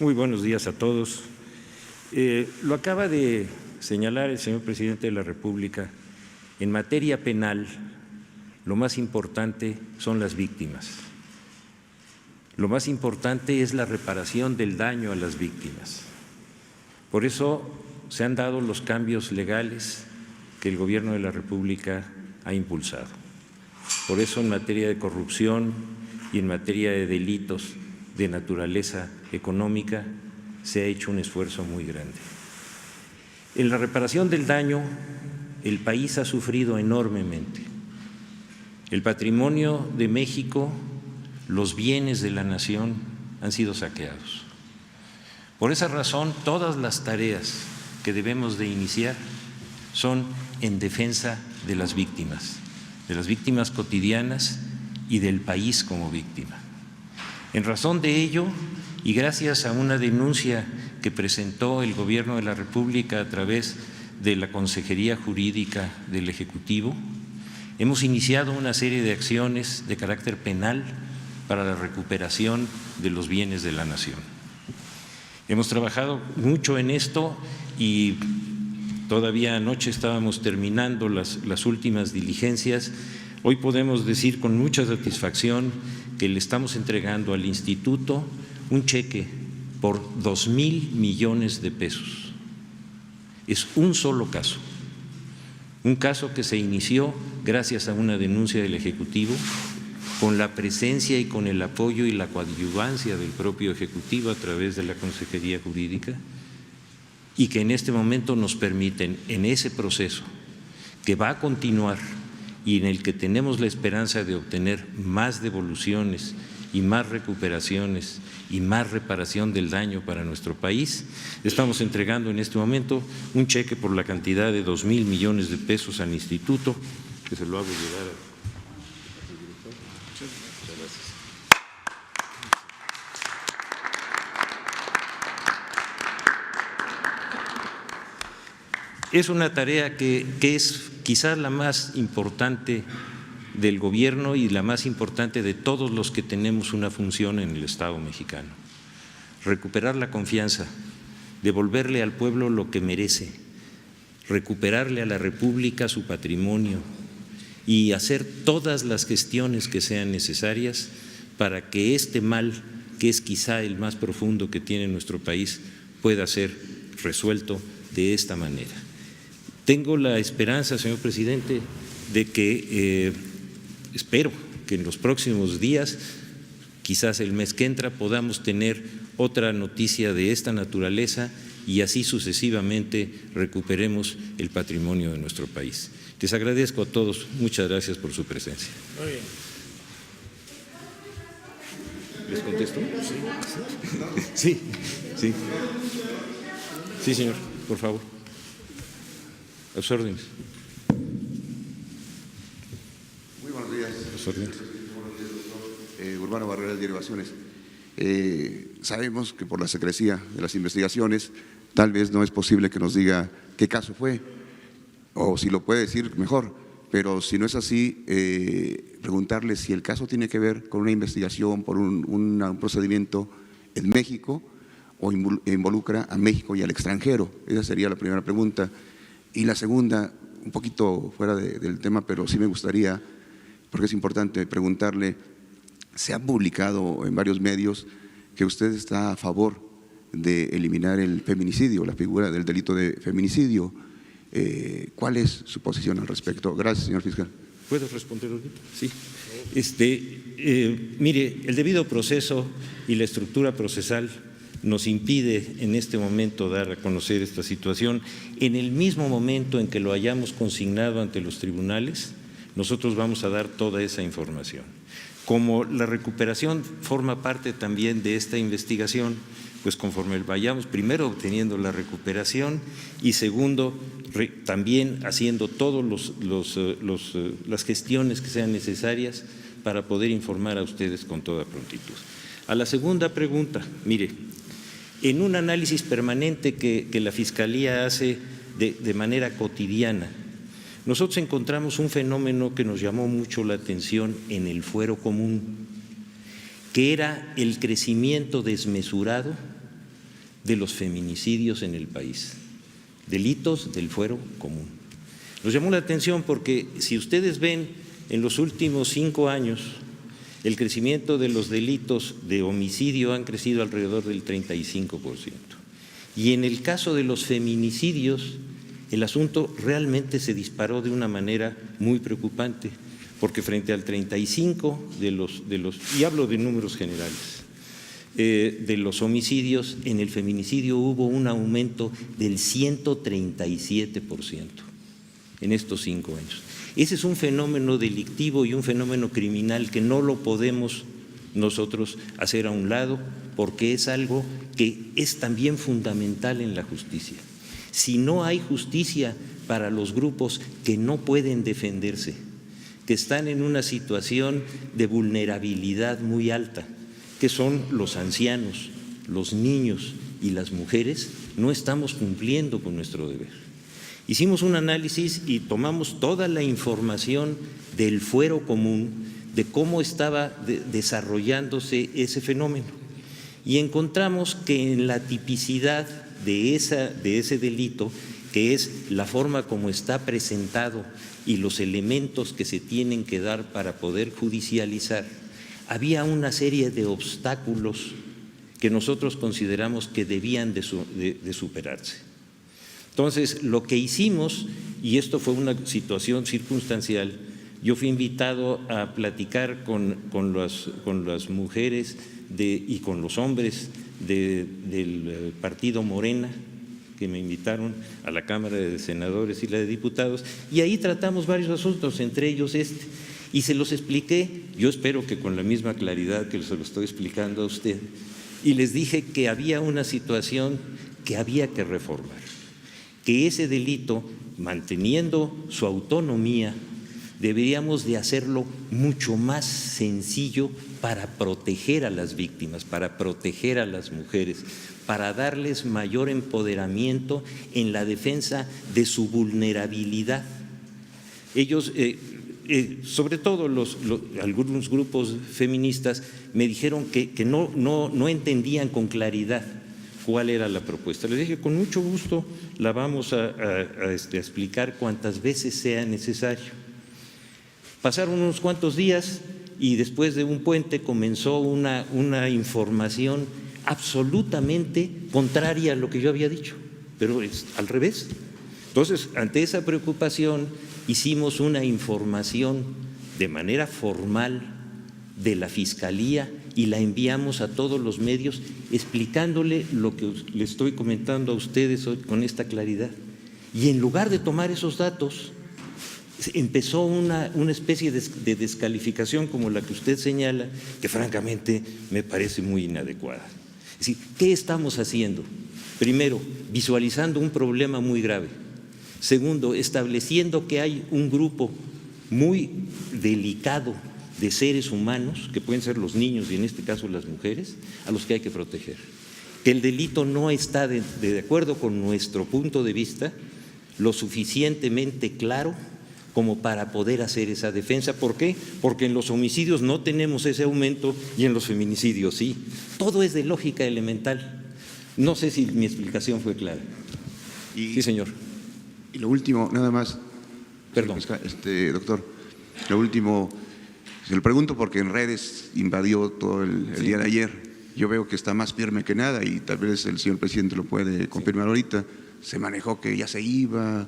Muy buenos días a todos. Lo acaba de señalar el señor presidente de la República. En materia penal, lo más importante son las víctimas. Lo más importante es la reparación del daño a las víctimas. Por eso se han dado los cambios legales que el Gobierno de la República ha impulsado. Por eso, en materia de corrupción y en materia de delitos de naturaleza económica, se ha hecho un esfuerzo muy grande. En la reparación del daño, el país ha sufrido enormemente. El patrimonio de México, los bienes de la nación han sido saqueados. Por esa razón, todas las tareas que debemos de iniciar son en defensa de las víctimas cotidianas y del país como víctima. En razón de ello, y gracias a una denuncia que presentó el Gobierno de la República a través de la Consejería Jurídica del Ejecutivo, hemos iniciado una serie de acciones de carácter penal para la recuperación de los bienes de la nación. Hemos trabajado mucho en esto y todavía anoche estábamos terminando las últimas diligencias. Hoy podemos decir con mucha satisfacción que le estamos entregando al Instituto un cheque por 2,000 millones de pesos. Es un solo caso, un caso que se inició gracias a una denuncia del Ejecutivo, con la presencia y con el apoyo y la coadyuvancia del propio Ejecutivo a través de la Consejería Jurídica, y que en este momento nos permiten, en ese proceso que va a continuar y en el que tenemos la esperanza de obtener más devoluciones y más recuperaciones y más reparación del daño para nuestro país, estamos entregando en este momento un cheque por la cantidad de 2,000 millones de pesos al Instituto, que se lo hago llegar al director. Muchas gracias. Es una tarea que es quizás la más importante del Gobierno y la más importante de todos los que tenemos una función en el Estado mexicano. Recuperar la confianza, devolverle al pueblo lo que merece, recuperarle a la República su patrimonio y hacer todas las gestiones que sean necesarias para que este mal, que es quizá el más profundo que tiene nuestro país, pueda ser resuelto de esta manera. Tengo la esperanza, señor presidente, de que espero que en los próximos días, quizás el mes que entra, podamos tener otra noticia de esta naturaleza y así sucesivamente recuperemos el patrimonio de nuestro país. Les agradezco a todos. Muchas gracias por su presencia. Muy bien. ¿Les contesto? Sí. Sí, señor, por favor. A sus órdenes. Muy buenos días. A sus órdenes. Buenos días, doctor. Urbano Barrera, de Derivaciones. Sabemos que por la secrecía de las investigaciones tal vez no es posible que nos diga qué caso fue, o si lo puede decir mejor, pero si no es así, preguntarle si el caso tiene que ver con una investigación por un procedimiento en México o involucra a México y al extranjero. Esa sería la primera pregunta. Y la segunda, un poquito fuera del tema, pero sí me gustaría, porque es importante preguntarle, se ha publicado en varios medios que usted está a favor de eliminar el feminicidio, la figura del delito de feminicidio. ¿Cuál es su posición al respecto? Gracias, señor fiscal. ¿Puedo responder ahorita? Sí. Mire, el debido proceso y la estructura procesal nos impide en este momento dar a conocer esta situación. En el mismo momento en que lo hayamos consignado ante los tribunales, nosotros vamos a dar toda esa información. Como la recuperación forma parte también de esta investigación, pues conforme vayamos primero obteniendo la recuperación y segundo también haciendo todas las gestiones que sean necesarias para poder informar a ustedes con toda prontitud. A la segunda pregunta, mire, en un análisis permanente que la Fiscalía hace de manera cotidiana, nosotros encontramos un fenómeno que nos llamó mucho la atención en el fuero común, que era el crecimiento desmesurado de los feminicidios en el país, delitos del fuero común. Nos llamó la atención porque si ustedes ven en los últimos 5 años, el crecimiento de los delitos de homicidio han crecido alrededor del 35%. Y en el caso de los feminicidios, el asunto realmente se disparó de una manera muy preocupante, porque frente al 35 y hablo de números generales, de los homicidios, en el feminicidio hubo un aumento del 137% en estos 5 años. Ese es un fenómeno delictivo y un fenómeno criminal que no lo podemos nosotros hacer a un lado, porque es algo que es también fundamental en la justicia. Si no hay justicia para los grupos que no pueden defenderse, que están en una situación de vulnerabilidad muy alta, que son los ancianos, los niños y las mujeres, no estamos cumpliendo con nuestro deber. Hicimos un análisis y tomamos toda la información del fuero común, de cómo estaba desarrollándose ese fenómeno, y encontramos que en la tipicidad de ese delito, que es la forma como está presentado y los elementos que se tienen que dar para poder judicializar, había una serie de obstáculos que nosotros consideramos que debían de superarse. Entonces, lo que hicimos, y esto fue una situación circunstancial, yo fui invitado a platicar con las mujeres y con los hombres del partido Morena, que me invitaron a la Cámara de Senadores y la de Diputados, y ahí tratamos varios asuntos, entre ellos este, y se los expliqué, yo espero que con la misma claridad que se lo estoy explicando a usted, y les dije que había una situación que había que reformar, que ese delito, manteniendo su autonomía, deberíamos de hacerlo mucho más sencillo para proteger a las víctimas, para proteger a las mujeres, para darles mayor empoderamiento en la defensa de su vulnerabilidad. Ellos, sobre todo algunos grupos feministas, me dijeron que no entendían con claridad cuál era la propuesta. Les dije, con mucho gusto la vamos a explicar cuantas veces sea necesario. Pasaron unos cuantos días y después de un puente comenzó una información absolutamente contraria a lo que yo había dicho, pero es al revés. Entonces, ante esa preocupación, hicimos una información de manera formal de la Fiscalía y la enviamos a todos los medios explicándole lo que le estoy comentando a ustedes hoy con esta claridad. Y en lugar de tomar esos datos, empezó una especie de descalificación como la que usted señala, que francamente me parece muy inadecuada. Es decir, ¿qué estamos haciendo? Primero, visualizando un problema muy grave. Segundo, estableciendo que hay un grupo muy delicado de seres humanos, que pueden ser los niños y en este caso las mujeres, a los que hay que proteger. Que el delito no está, de acuerdo con nuestro punto de vista, lo suficientemente claro como para poder hacer esa defensa. ¿Por qué? Porque en los homicidios no tenemos ese aumento y en los feminicidios sí. Todo es de lógica elemental. No sé si mi explicación fue clara. Sí, señor. Y lo último, nada más. Perdón. Doctor, lo último, se lo pregunto porque en redes invadió todo el día de ayer. Yo veo que está más firme que nada y tal vez el señor presidente lo puede confirmar ahorita. Se manejó que ya se iba,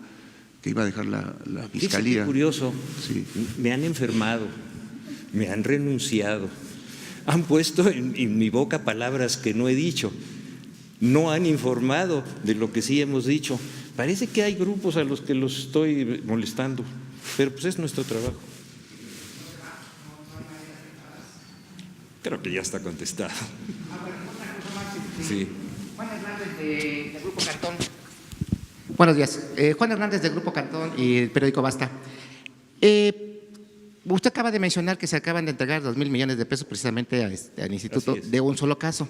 que iba a dejar la fiscalía. Qué curioso, sí. Me han enfermado, me han renunciado, han puesto en mi boca palabras que no he dicho, no han informado de lo que sí hemos dicho. Parece que hay grupos a los que los estoy molestando, pero pues es nuestro trabajo. Creo que ya está contestado. Sí. Juan Hernández de Grupo Cantón. Buenos días. Juan Hernández de Grupo Cantón y el periódico Basta. Usted acaba de mencionar que se acaban de entregar 2,000 millones de pesos precisamente al instituto de un solo caso.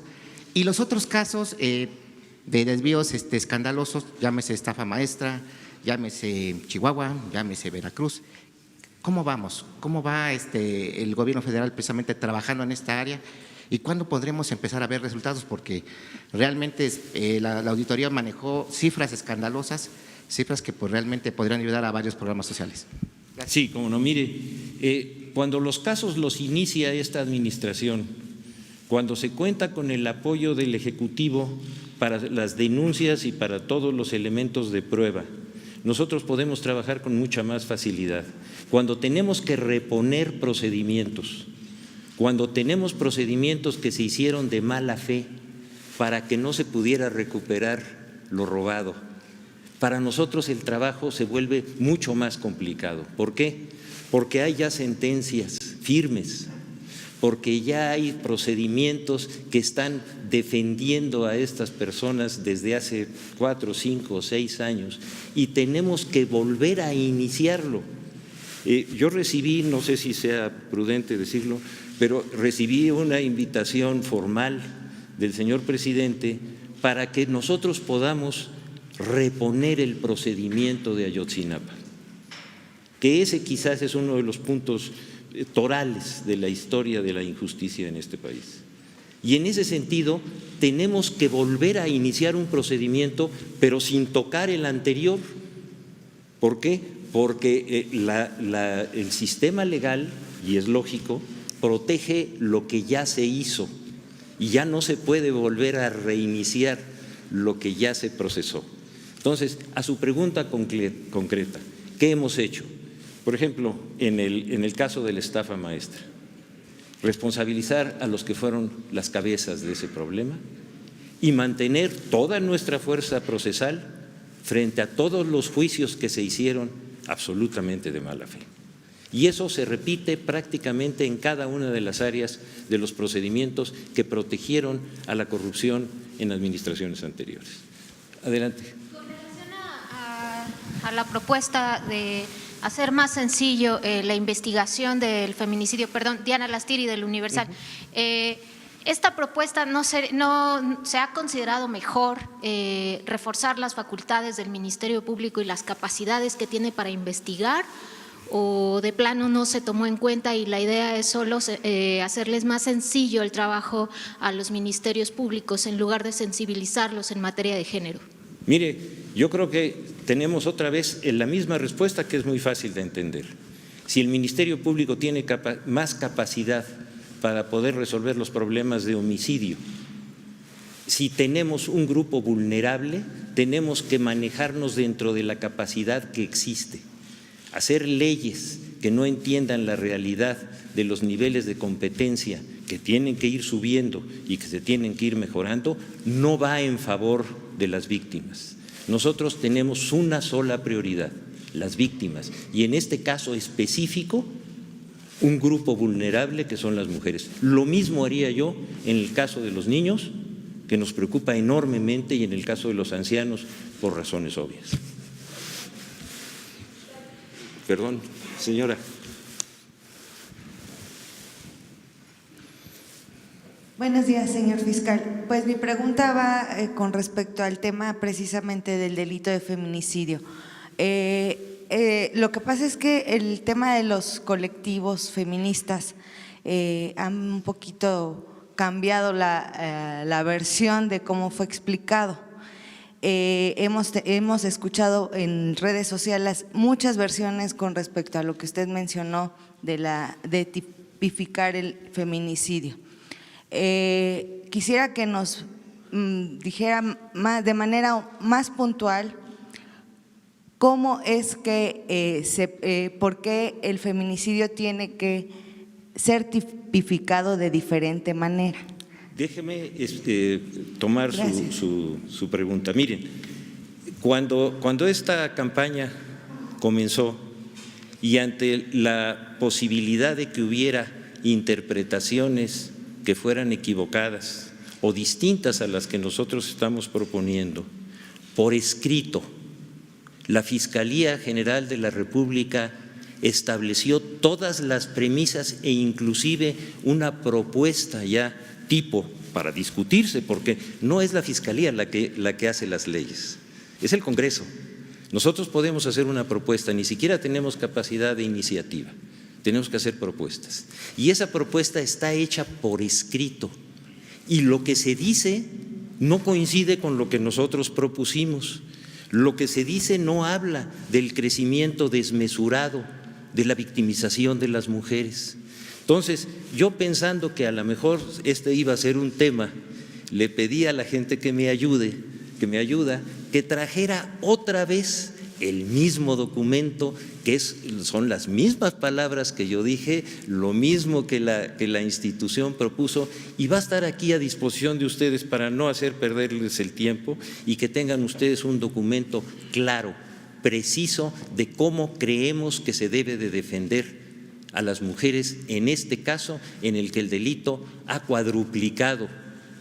Y los otros casos de desvíos escandalosos, llámese estafa maestra, llámese Chihuahua, llámese Veracruz. ¿Cómo vamos? ¿Cómo va el gobierno federal precisamente trabajando en esta área? ¿Y cuándo podremos empezar a ver resultados? Porque realmente la auditoría manejó cifras escandalosas, cifras que pues realmente podrían ayudar a varios programas sociales. Gracias. Sí, como no, mire, cuando los casos los inicia esta administración, cuando se cuenta con el apoyo del Ejecutivo para las denuncias y para todos los elementos de prueba, nosotros podemos trabajar con mucha más facilidad. Cuando tenemos que reponer procedimientos, cuando tenemos procedimientos que se hicieron de mala fe para que no se pudiera recuperar lo robado, para nosotros el trabajo se vuelve mucho más complicado. ¿Por qué? Porque hay ya sentencias firmes, porque ya hay procedimientos que están defendiendo a estas personas desde hace 4, 5 o 6 años y tenemos que volver a iniciarlo. Yo recibí, no sé si sea prudente decirlo, pero recibí una invitación formal del señor presidente para que nosotros podamos reponer el procedimiento de Ayotzinapa, que ese quizás es uno de los puntos torales de la historia de la injusticia en este país. Y en ese sentido tenemos que volver a iniciar un procedimiento, pero sin tocar el anterior. ¿Por qué? Porque el sistema legal, y es lógico, protege lo que ya se hizo y ya no se puede volver a reiniciar lo que ya se procesó. Entonces, a su pregunta concreta, ¿qué hemos hecho? Por ejemplo, en el caso de la estafa maestra, responsabilizar a los que fueron las cabezas de ese problema y mantener toda nuestra fuerza procesal frente a todos los juicios que se hicieron absolutamente de mala fe. Y eso se repite prácticamente en cada una de las áreas de los procedimientos que protegieron a la corrupción en administraciones anteriores. Adelante. Con relación a la propuesta de hacer más sencillo la investigación del feminicidio, perdón, Diana Lastiri del Universal, esta propuesta no se ha considerado mejor reforzar las facultades del Ministerio Público y las capacidades que tiene para investigar, o de plano no se tomó en cuenta y la idea es solo hacerles más sencillo el trabajo a los ministerios públicos en lugar de sensibilizarlos en materia de género. Mire, yo creo que tenemos otra vez la misma respuesta, que es muy fácil de entender. Si el Ministerio Público tiene más capacidad para poder resolver los problemas de homicidio, si tenemos un grupo vulnerable, tenemos que manejarnos dentro de la capacidad que existe. Hacer leyes que no entiendan la realidad de los niveles de competencia que tienen que ir subiendo y que se tienen que ir mejorando, no va en favor de las víctimas. Nosotros tenemos una sola prioridad, las víctimas, y en este caso específico, un grupo vulnerable que son las mujeres. Lo mismo haría yo en el caso de los niños, que nos preocupa enormemente, y en el caso de los ancianos, por razones obvias. Perdón, señora. Buenos días, señor fiscal. Pues mi pregunta va con respecto al tema precisamente del delito de feminicidio. Lo que pasa es que el tema de los colectivos feministas han un poquito cambiado la versión de cómo fue explicado. Hemos escuchado en redes sociales muchas versiones con respecto a lo que usted mencionó de tipificar el feminicidio. Quisiera que nos dijera de manera más puntual cómo es que, por qué el feminicidio tiene que ser tipificado de diferente manera. Déjeme tomar su pregunta. Miren, cuando esta campaña comenzó y ante la posibilidad de que hubiera interpretaciones que fueran equivocadas o distintas a las que nosotros estamos proponiendo, por escrito, la Fiscalía General de la República estableció todas las premisas e inclusive una propuesta ya tipo para discutirse, porque no es la Fiscalía la que hace las leyes, es el Congreso. Nosotros podemos hacer una propuesta, ni siquiera tenemos capacidad de iniciativa. tenemos que hacer propuestas. Y esa propuesta está hecha por escrito. Y lo que se dice no coincide con lo que nosotros propusimos. Lo que se dice no habla del crecimiento desmesurado, de la victimización de las mujeres. Entonces, yo pensando que a lo mejor este iba a ser un tema, le pedí a la gente que me ayuda, que trajera otra vez el mismo documento, son las mismas palabras que yo dije, lo mismo que la institución propuso, y va a estar aquí a disposición de ustedes para no hacer perderles el tiempo y que tengan ustedes un documento claro, preciso de cómo creemos que se debe de defender a las mujeres en este caso en el que el delito ha cuadruplicado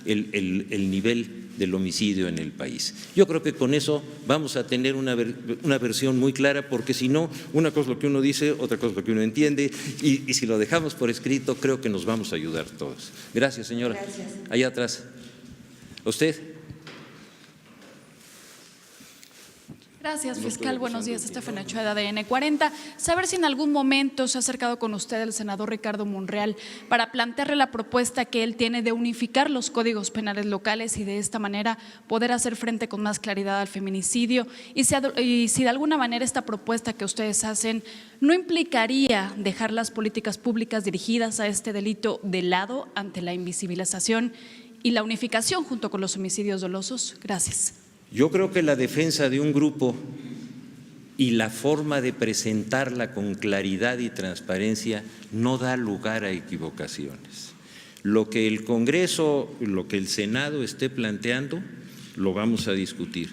el nivel del homicidio en el país. Yo creo que con eso vamos a tener una versión muy clara, porque si no, una cosa es lo que uno dice, otra cosa es lo que uno entiende, y si lo dejamos por escrito, creo que nos vamos a ayudar todos. Gracias, señora. Gracias. Allá atrás. ¿Usted? Gracias, fiscal. Buenos días, Estefania Ochoa, de ADN 40. Saber si en algún momento se ha acercado con usted el senador Ricardo Monreal para plantearle la propuesta que él tiene de unificar los códigos penales locales y de esta manera poder hacer frente con más claridad al feminicidio, y si de alguna manera esta propuesta que ustedes hacen no implicaría dejar las políticas públicas dirigidas a este delito de lado ante la invisibilización y la unificación junto con los homicidios dolosos. Gracias. Yo creo que la defensa de un grupo y la forma de presentarla con claridad y transparencia no da lugar a equivocaciones. Lo que el Congreso, lo que el Senado esté planteando, lo vamos a discutir.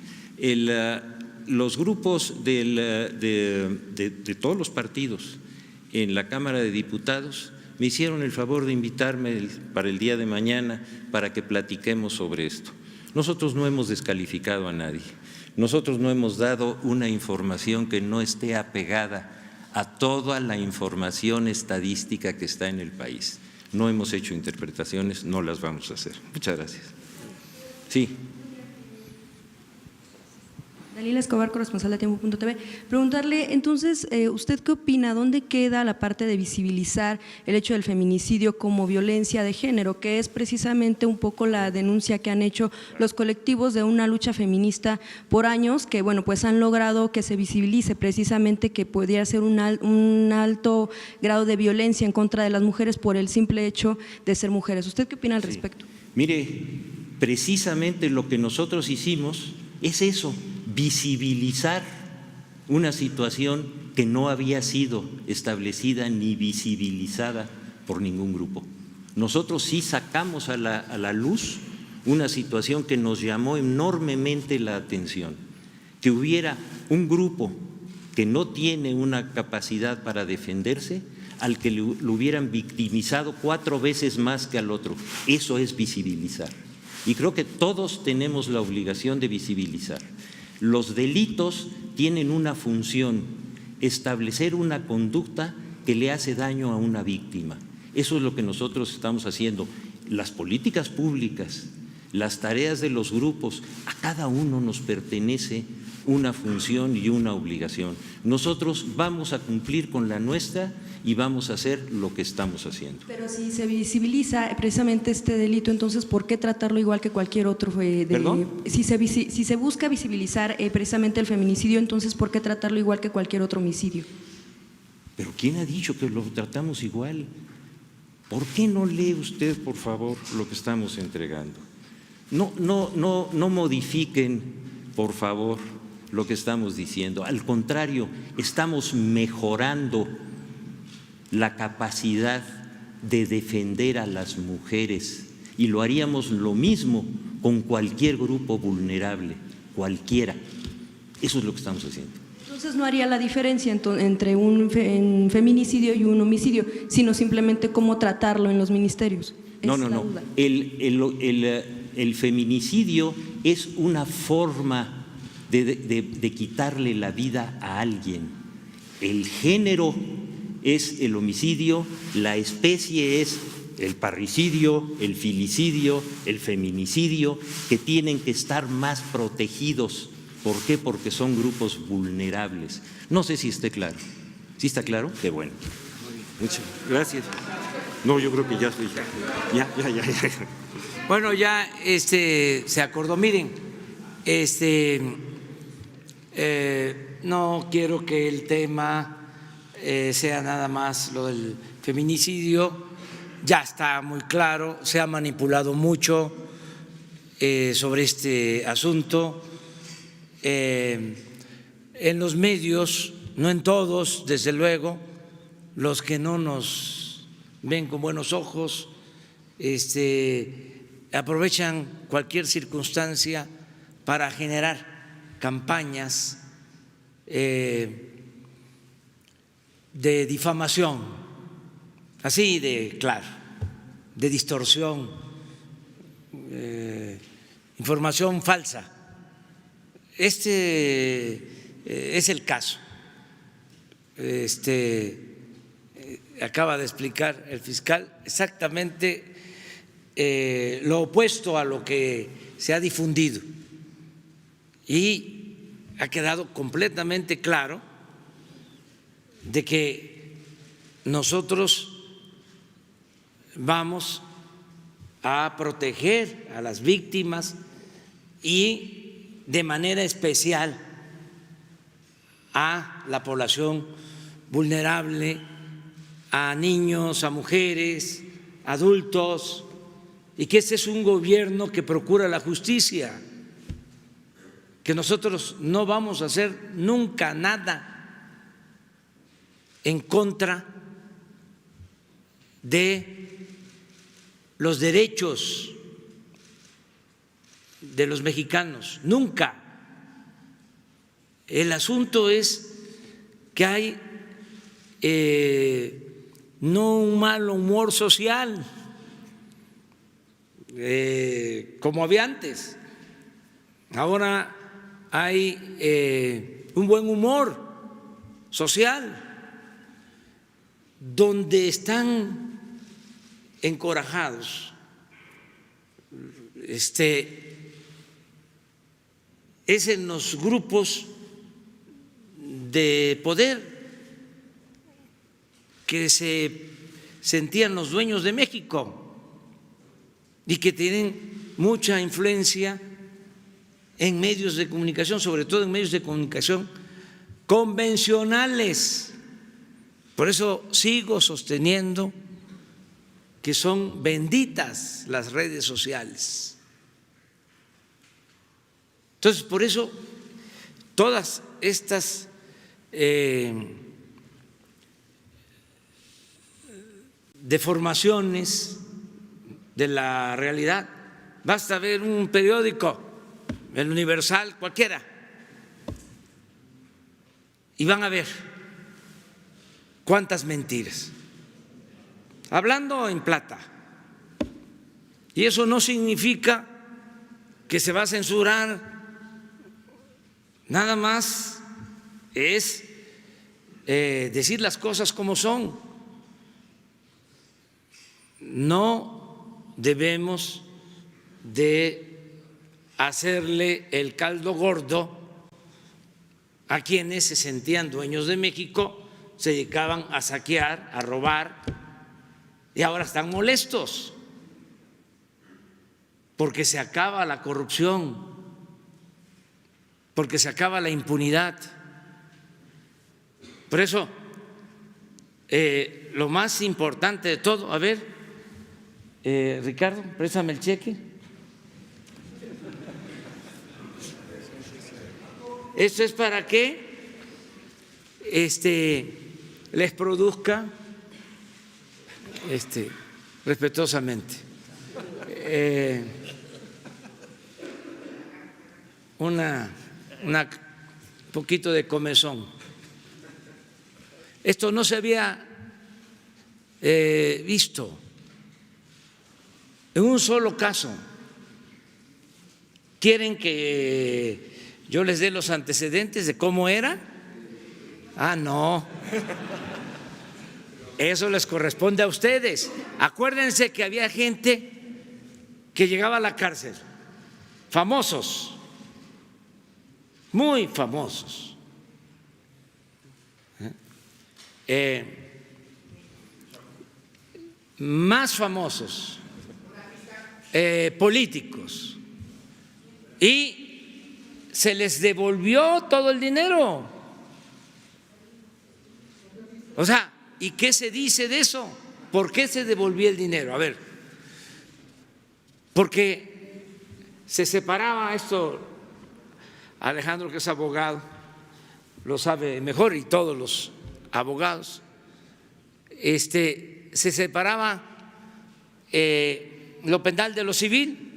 Los grupos de todos los partidos en la Cámara de Diputados me hicieron el favor de invitarme para el día de mañana para que platiquemos sobre esto. Nosotros no hemos descalificado a nadie, nosotros no hemos dado una información que no esté apegada a toda la información estadística que está en el país. No hemos hecho interpretaciones, no las vamos a hacer. Muchas gracias. Sí. Dalila Escobar, corresponsal de Tiempo.tv. Preguntarle, entonces, ¿usted qué opina? ¿Dónde queda la parte de visibilizar el hecho del feminicidio como violencia de género, que es precisamente un poco la denuncia que han hecho los colectivos de una lucha feminista por años, que bueno, pues han logrado que se visibilice precisamente que pudiera ser un alto grado de violencia en contra de las mujeres por el simple hecho de ser mujeres? ¿Usted qué opina al respecto? Mire, precisamente lo que nosotros hicimos es eso, visibilizar una situación que no había sido establecida ni visibilizada por ningún grupo. Nosotros sí sacamos a la luz una situación que nos llamó enormemente la atención, que hubiera un grupo que no tiene una capacidad para defenderse, al que lo hubieran victimizado 4 veces más que al otro. Eso es visibilizar. Y creo que todos tenemos la obligación de visibilizar. Los delitos tienen una función, establecer una conducta que le hace daño a una víctima. Eso es lo que nosotros estamos haciendo. Las políticas públicas, las tareas de los grupos, a cada uno nos pertenece una función y una obligación. Nosotros vamos a cumplir con la nuestra y vamos a hacer lo que estamos haciendo. Pero si se visibiliza precisamente este delito, entonces, ¿por qué tratarlo igual que cualquier otro? ¿Perdón? Si se busca visibilizar precisamente el feminicidio, entonces, ¿por qué tratarlo igual que cualquier otro homicidio? ¿Pero quién ha dicho que lo tratamos igual? ¿Por qué no lee usted, por favor, lo que estamos entregando? No modifiquen, por favor, lo que estamos diciendo. Al contrario, estamos mejorando la capacidad de defender a las mujeres, y lo haríamos lo mismo con cualquier grupo vulnerable, cualquiera. Eso es lo que estamos haciendo. Entonces no haría la diferencia entre un feminicidio y un homicidio, sino simplemente cómo tratarlo en los ministerios. No. El feminicidio es una forma de quitarle la vida a alguien. El género es el homicidio, la especie es el parricidio, el filicidio, el feminicidio, que tienen que estar más protegidos. ¿Por qué? Porque son grupos vulnerables. No sé si esté claro. ¿Sí está claro? Qué bueno. Muchas gracias. No, yo creo que ya estoy. Ya. Bueno, ya se acordó. Miren, no quiero que el tema sea nada más lo del feminicidio. Ya está muy claro, se ha manipulado mucho sobre este asunto. En los medios, no en todos, desde luego, los que no nos ven con buenos ojos, aprovechan cualquier circunstancia para generar campañas de difamación, así de claro, de distorsión, información falsa. Este es el caso. Acaba de explicar el fiscal exactamente lo opuesto a lo que se ha difundido y ha quedado completamente claro de que nosotros vamos a proteger a las víctimas y de manera especial a la población vulnerable, a niños, a mujeres, adultos, y que este es un gobierno que procura la justicia, que nosotros no vamos a hacer nunca nada en contra de los derechos de los mexicanos, nunca. El asunto es que hay no un mal humor social como había antes. Ahora hay un buen humor social donde están encorajados. Es en los grupos de poder que se sentían los dueños de México y que tienen mucha influencia en medios de comunicación, sobre todo en medios de comunicación convencionales. Por eso sigo sosteniendo que son benditas las redes sociales. Entonces, por eso todas estas deformaciones de la realidad, basta ver un periódico, el Universal, cualquiera, y van a ver cuántas mentiras, hablando en plata. Y eso no significa que se va a censurar, nada más es decir las cosas como son. No debemos de hacerle el caldo gordo a quienes se sentían dueños de México, se dedicaban a saquear, a robar, y ahora están molestos porque se acaba la corrupción, porque se acaba la impunidad. Por eso, lo más importante de todo, a ver, Ricardo, préstame el cheque. Esto es para que les produzca respetuosamente una poquito de comezón. Esto no se había visto en un solo caso. ¿Quieren que yo les dé los antecedentes de cómo era? Ah, no. Eso les corresponde a ustedes. Acuérdense que había gente que llegaba a la cárcel, famosos, muy famosos. más famosos, políticos, y se les devolvió todo el dinero. O sea, ¿y qué se dice de eso? ¿Por qué se devolvía el dinero? A ver, porque se separaba esto, Alejandro, que es abogado, lo sabe mejor, y todos los abogados, se separaba lo penal de lo civil.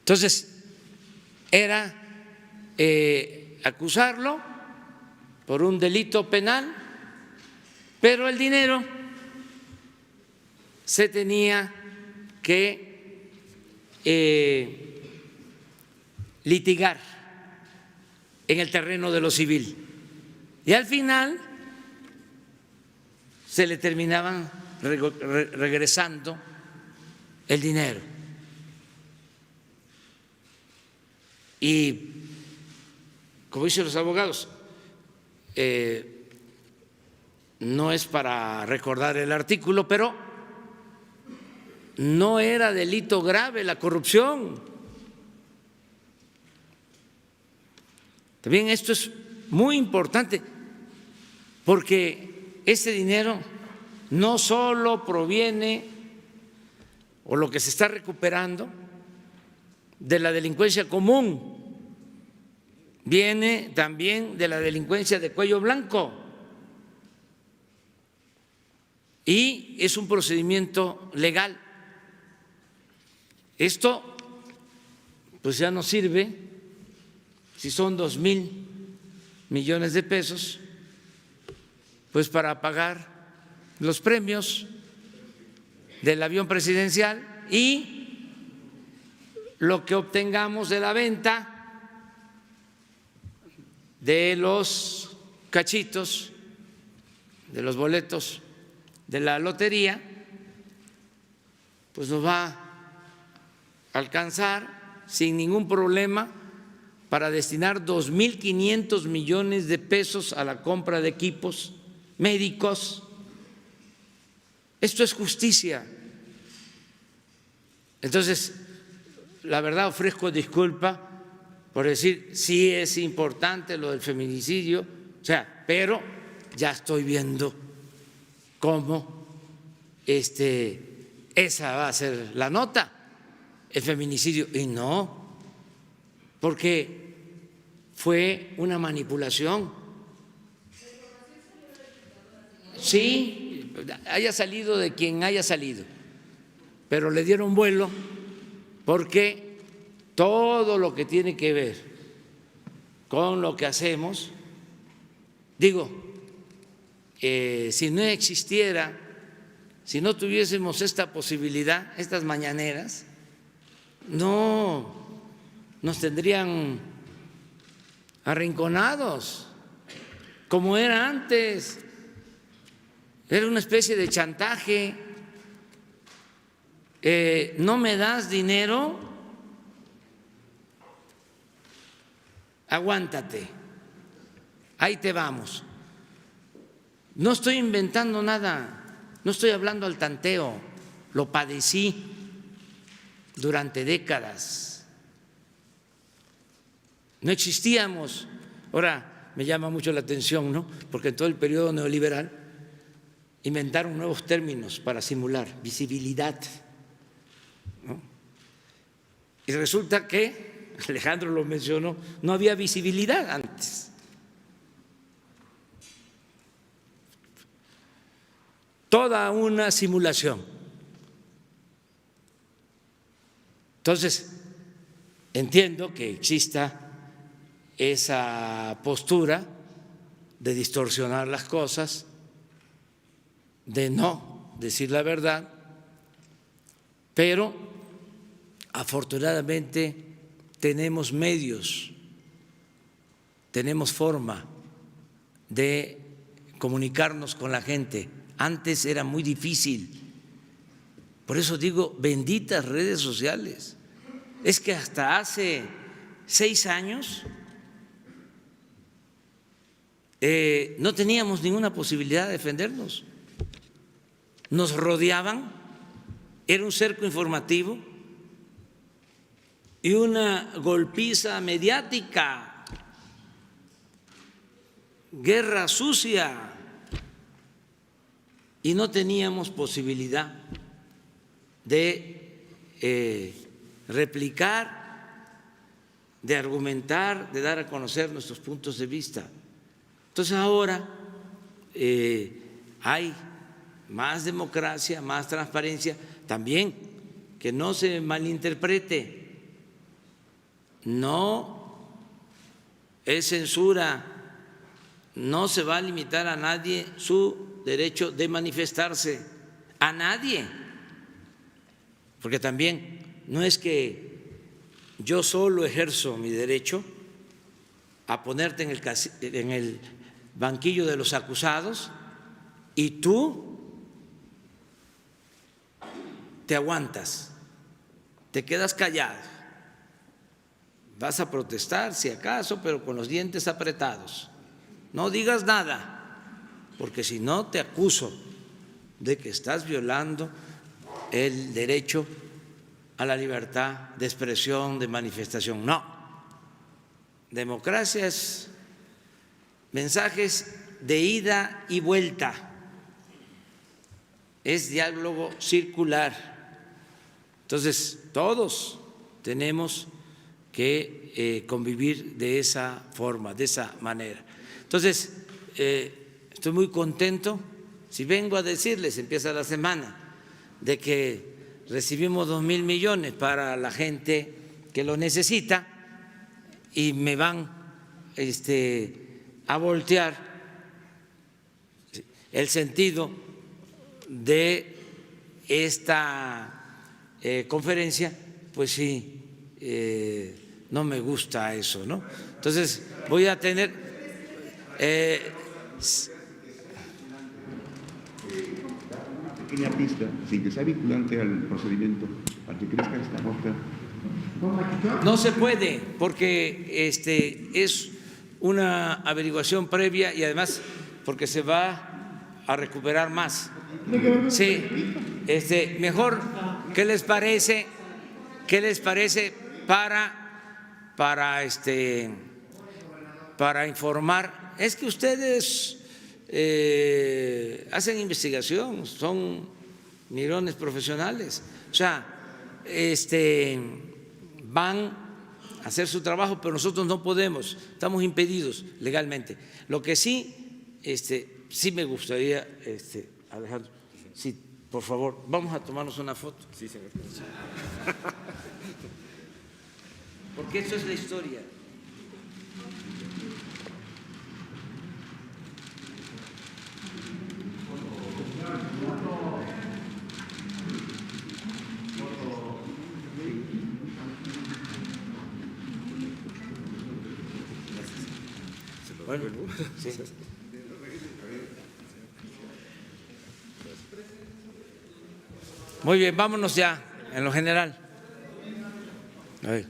Entonces, era acusarlo por un delito penal, pero el dinero se tenía que litigar en el terreno de lo civil. Y al final se le terminaban regresando el dinero. Y, como dicen los abogados, no es para recordar el artículo, pero no era delito grave la corrupción. También esto es muy importante, porque ese dinero no solo proviene, o lo que se está recuperando, de la delincuencia común, viene también de la delincuencia de cuello blanco, y es un procedimiento legal. Esto pues ya no sirve si son 2,000 millones de pesos, pues para pagar los premios del avión presidencial y lo que obtengamos de la venta de los cachitos, de los boletos de la lotería, pues nos va a alcanzar sin ningún problema para destinar 2,500 millones de pesos a la compra de equipos médicos. Esto es justicia. Entonces, la verdad, ofrezco disculpa por decir, sí es importante lo del feminicidio, o sea, pero ya estoy viendo cómo esa va a ser la nota, el feminicidio, y no, porque fue una manipulación. Sí, haya salido de quien haya salido, pero le dieron vuelo porque todo lo que tiene que ver con lo que hacemos, digo, si no existiera, si no tuviésemos esta posibilidad, estas mañaneras, no nos tendrían arrinconados como era antes. Era una especie de chantaje. No me das dinero, aguántate, ahí te vamos. No estoy inventando nada, no estoy hablando al tanteo, lo padecí durante décadas. No existíamos. Ahora me llama mucho la atención, ¿no? Porque en todo el periodo neoliberal inventaron nuevos términos para simular visibilidad, ¿no? Y resulta que, Alejandro lo mencionó, no había visibilidad antes. Toda una simulación. Entonces, entiendo que exista esa postura de distorsionar las cosas, de no decir la verdad, pero afortunadamente tenemos medios, tenemos forma de comunicarnos con la gente. Antes era muy difícil. Por eso digo, benditas redes sociales. Es que hasta hace 6 años no teníamos ninguna posibilidad de defendernos. nos rodeaban, era un cerco informativo y una golpiza mediática, guerra sucia, y no teníamos posibilidad de replicar, de argumentar, de dar a conocer nuestros puntos de vista. Entonces ahora hay más democracia, más transparencia, también que no se malinterprete, no es censura, no se va a limitar a nadie su derecho de manifestarse, a nadie, porque también no es que yo solo ejerzo mi derecho a ponerte en el banquillo de los acusados y tú te aguantas, te quedas callado, vas a protestar si acaso, pero con los dientes apretados, no digas nada, porque si no te acuso de que estás violando el derecho a la libertad de expresión, de manifestación. No, democracia es mensajes de ida y vuelta, es diálogo circular. Entonces, todos tenemos que convivir de esa forma, de esa manera. Entonces, estoy muy contento. Si vengo a decirles, empieza la semana, de que recibimos 2,000 millones para la gente que lo necesita y me van a voltear el sentido de esta conferencia, pues sí, no me gusta eso, ¿no? Entonces voy a tener pequeña pista, sin que sea vinculante al procedimiento, para que crezca esta nota. No se puede, porque es una averiguación previa y además porque se va a recuperar más. Sí, mejor, ¿qué les parece? ¿Qué les parece para informar? Es que ustedes hacen investigación, son mirones profesionales, o sea, van a hacer su trabajo, pero nosotros no podemos, estamos impedidos legalmente. Lo que sí, sí me gustaría, Alejandro, sí, por favor, vamos a tomarnos una foto. Sí, señor. Porque eso es la historia. Bueno, sí. Muy bien, vámonos ya en lo general. A ver.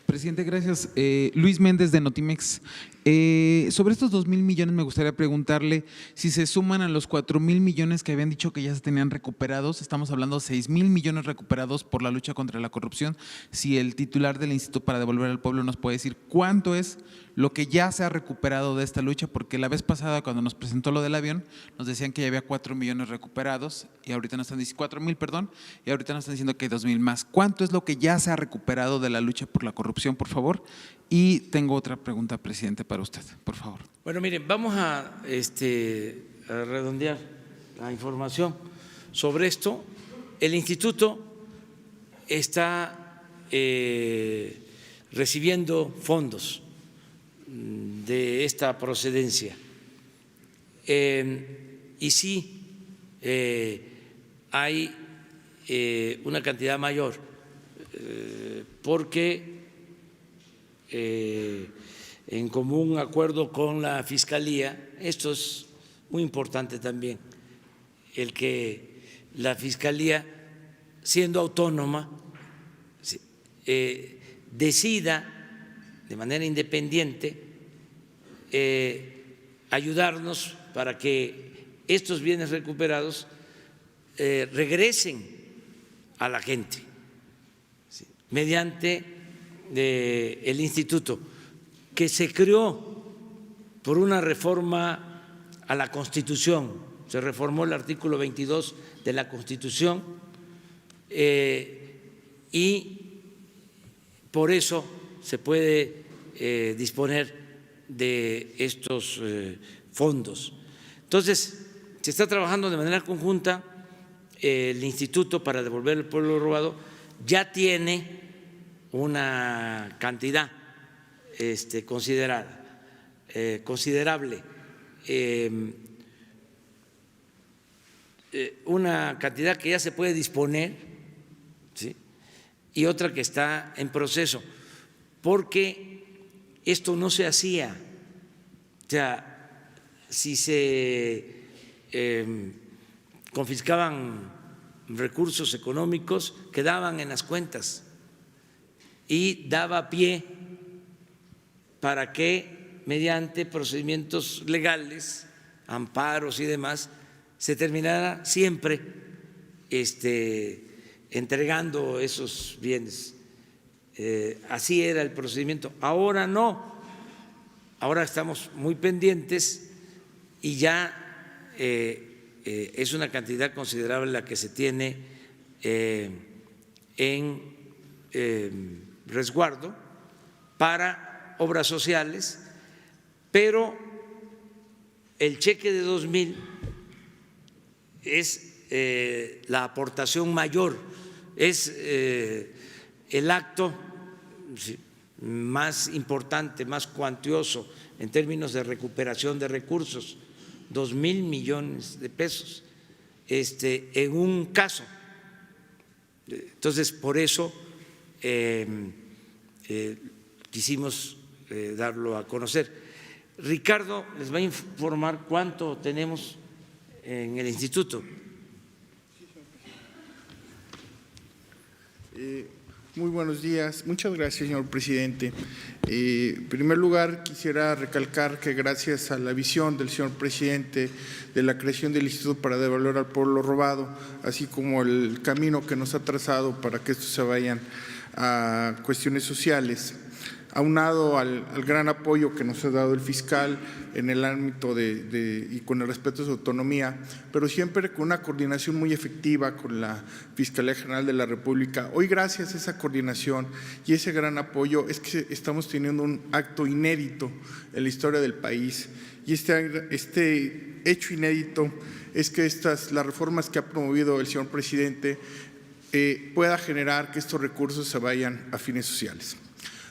Presidente, gracias. Luis Méndez de Notimex. Sobre estos 2,000 millones me gustaría preguntarle si se suman a los 4,000 millones que habían dicho que ya se tenían recuperados. Estamos hablando de 6,000 millones recuperados por la lucha contra la corrupción. Si el titular del Instituto para Devolver al Pueblo nos puede decir cuánto es lo que ya se ha recuperado de esta lucha, porque la vez pasada cuando nos presentó lo del avión nos decían que ya había 4 millones recuperados y ahorita nos están diciendo 4,000, perdón, y ahorita nos están diciendo que hay 2,000 más. ¿Cuánto es lo que ya se ha recuperado de la lucha por la corrupción, por favor? Y tengo otra pregunta, presidente, para usted, por favor. Bueno, miren, vamos a redondear la información sobre esto. El instituto está recibiendo fondos de esta procedencia y sí hay una cantidad mayor porque en común acuerdo con la Fiscalía, esto es muy importante también, el que la Fiscalía, siendo autónoma, decida de manera independiente ayudarnos para que estos bienes recuperados regresen a la gente, ¿sí?, mediante el instituto que se creó por una reforma a la Constitución. Se reformó el artículo 22 de la Constitución y por eso se puede disponer de estos fondos. Entonces, se está trabajando de manera conjunta. El Instituto para Devolver el Pueblo Robado ya tiene una cantidad considerable, una cantidad que ya se puede disponer, ¿sí?, y otra que está en proceso, porque esto no se hacía. O sea, si se confiscaban recursos económicos, quedaban en las cuentas y daba pie para que mediante procedimientos legales, amparos y demás, se terminara siempre entregando esos bienes. Así era el procedimiento. Ahora no, ahora estamos muy pendientes y ya es una cantidad considerable la que se tiene en resguardo para obras sociales, pero el cheque de 2,000 es la aportación mayor, es el acto más importante, más cuantioso en términos de recuperación de recursos, 2,000 millones de pesos en un caso. Entonces, por eso quisimos darlo a conocer. Ricardo les va a informar cuánto tenemos en el instituto. Muy buenos días. Muchas gracias, señor presidente. En primer lugar, quisiera recalcar que gracias a la visión del señor presidente de la creación del Instituto para Devolver al Pueblo Robado, así como el camino que nos ha trazado para que estos se vayan a cuestiones sociales, aunado al gran apoyo que nos ha dado el fiscal en el ámbito y con el respeto a su autonomía, pero siempre con una coordinación muy efectiva con la Fiscalía General de la República. Hoy, gracias a esa coordinación y ese gran apoyo, es que estamos teniendo un acto inédito en la historia del país. Y este hecho inédito es que las reformas que ha promovido el señor presidente pueda generar que estos recursos se vayan a fines sociales.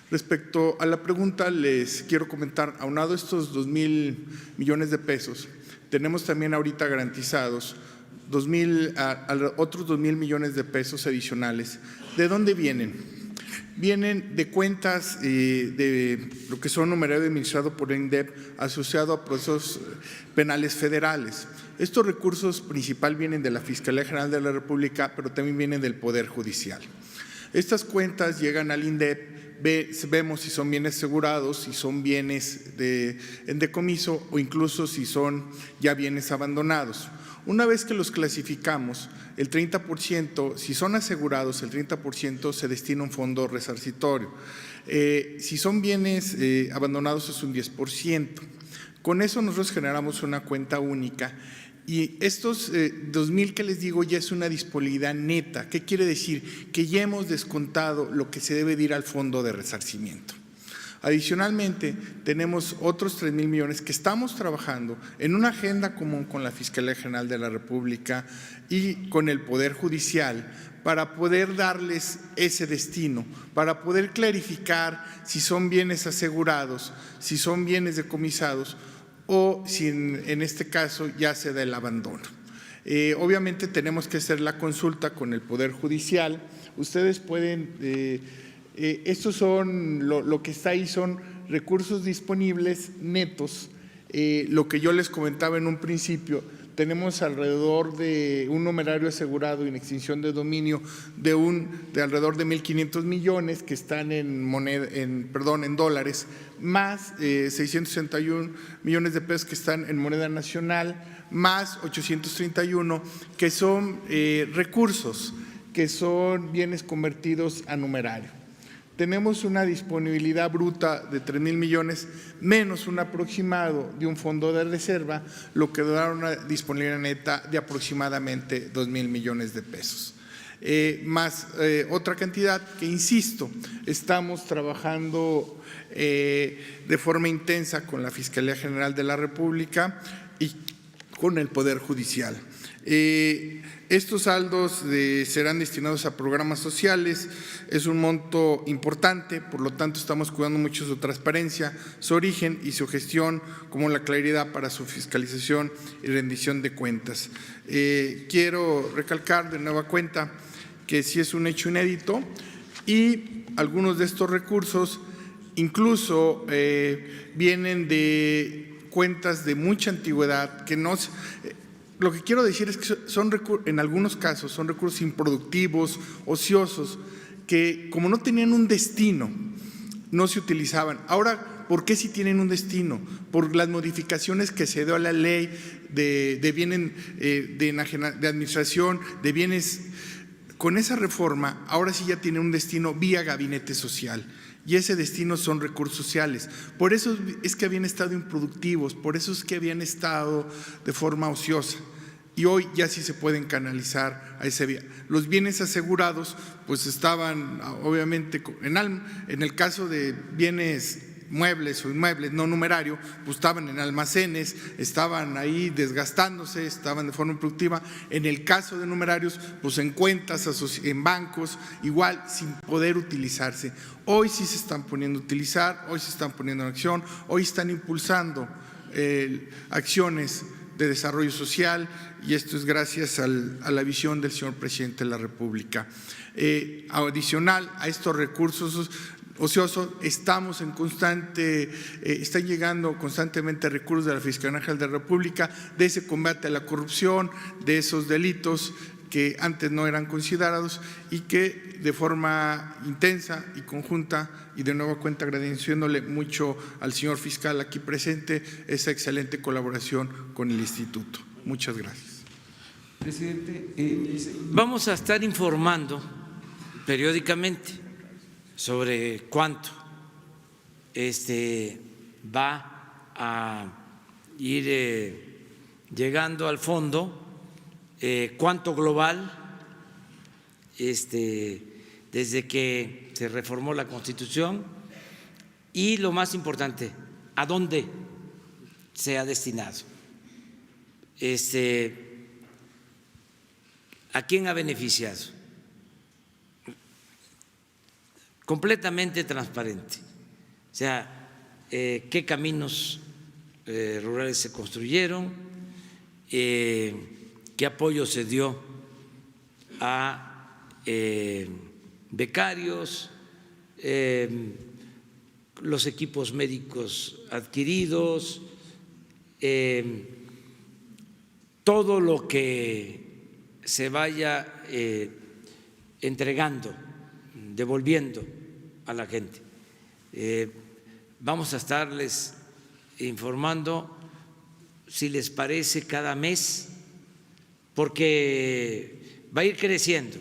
Respecto a la pregunta, les quiero comentar, aunado a estos 2,000 millones de pesos, tenemos también ahorita garantizados otros 2,000 millones de pesos adicionales. ¿De dónde vienen? Vienen de cuentas de lo que son numerario administrado por el INDEP asociado a procesos penales federales. Estos recursos principal vienen de la Fiscalía General de la República, pero también vienen del Poder Judicial. Estas cuentas llegan al INDEP. Vemos si son bienes asegurados, si son bienes en decomiso o incluso si son ya bienes abandonados. Una vez que los clasificamos, el 30%, si son asegurados, el 30% se destina a un fondo resarcitorio. Si son bienes abandonados es un 10%. Con eso nosotros generamos una cuenta única. Y estos 2,000 que les digo ya es una disponibilidad neta. ¿Qué quiere decir? Que ya hemos descontado lo que se debe de ir al fondo de resarcimiento. Adicionalmente, tenemos otros 3,000 millones que estamos trabajando en una agenda común con la Fiscalía General de la República y con el Poder Judicial para poder darles ese destino, para poder clarificar si son bienes asegurados, si son bienes decomisados o si en este caso ya se da el abandono. Obviamente tenemos que hacer la consulta con el Poder Judicial. Ustedes pueden, estos son, lo que está ahí son recursos disponibles netos, lo que yo les comentaba en un principio, tenemos alrededor de un numerario asegurado en extinción de dominio de alrededor de 1.500 millones que están en dólares, más 661 millones de pesos que están en moneda nacional, más 831 que son recursos, que son bienes convertidos a numerario. Tenemos una disponibilidad bruta de 3,000 millones menos un aproximado de un fondo de reserva, lo que da una disponibilidad neta de aproximadamente 2,000 millones de pesos. Más otra cantidad que, insisto, estamos trabajando de forma intensa con la Fiscalía General de la República y con el Poder Judicial. Estos saldos serán destinados a programas sociales, es un monto importante, por lo tanto estamos cuidando mucho su transparencia, su origen y su gestión, como la claridad para su fiscalización y rendición de cuentas. Quiero recalcar de nueva cuenta que sí es un hecho inédito y algunos de estos recursos incluso vienen de cuentas de mucha antigüedad que no… Lo que quiero decir es que en algunos casos son recursos improductivos, ociosos, que como no tenían un destino, no se utilizaban. Ahora, ¿por qué sí tienen un destino? Por las modificaciones que se dio a la ley de bienes de administración, de bienes. Con esa reforma, ahora sí ya tiene un destino vía gabinete social. Y ese destino son recursos sociales. Por eso es que habían estado improductivos, por eso es que habían estado de forma ociosa. Y hoy ya sí se pueden canalizar a ese vía. Los bienes asegurados pues estaban obviamente en el caso de bienes muebles o inmuebles no numerario, pues estaban en almacenes, estaban ahí desgastándose, estaban de forma improductiva. En el caso de numerarios, pues en cuentas, en bancos, igual sin poder utilizarse. Hoy sí se están poniendo a utilizar, hoy se están poniendo en acción, hoy están impulsando acciones de desarrollo social y esto es gracias a la visión del señor presidente de la República. Adicional a estos recursos ociosos, están llegando constantemente recursos de la Fiscalía General de la República, de ese combate a la corrupción, de esos delitos que antes no eran considerados y que de forma intensa y conjunta, y de nueva cuenta agradeciéndole mucho al señor fiscal aquí presente esa excelente colaboración con el instituto. Muchas gracias. Presidente, vamos a estar informando periódicamente sobre cuánto va a ir llegando al fondo, cuánto global, desde que se reformó la Constitución y lo más importante, a dónde se ha destinado, a quién ha beneficiado. Completamente transparente, o sea, qué caminos rurales se construyeron, qué apoyo se dio a becarios, los equipos médicos adquiridos, todo lo que se vaya entregando, devolviendo a la gente. Vamos a estarles informando, si les parece, cada mes, porque va a ir creciendo.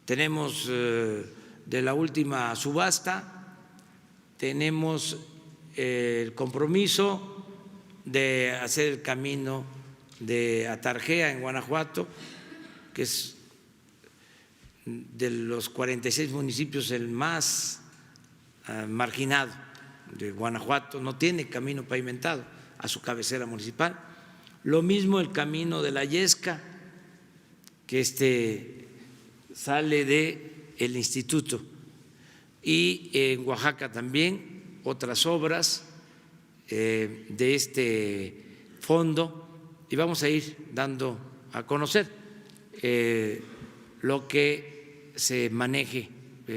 Tenemos de la última subasta, tenemos el compromiso de hacer el camino de Atarjea en Guanajuato, que es de los 46 municipios el más marginado de Guanajuato, no tiene camino pavimentado a su cabecera municipal. Lo mismo el camino de la Yesca, que sale del instituto, y en Oaxaca también otras obras de este fondo, y vamos a ir dando a conocer lo que se maneje por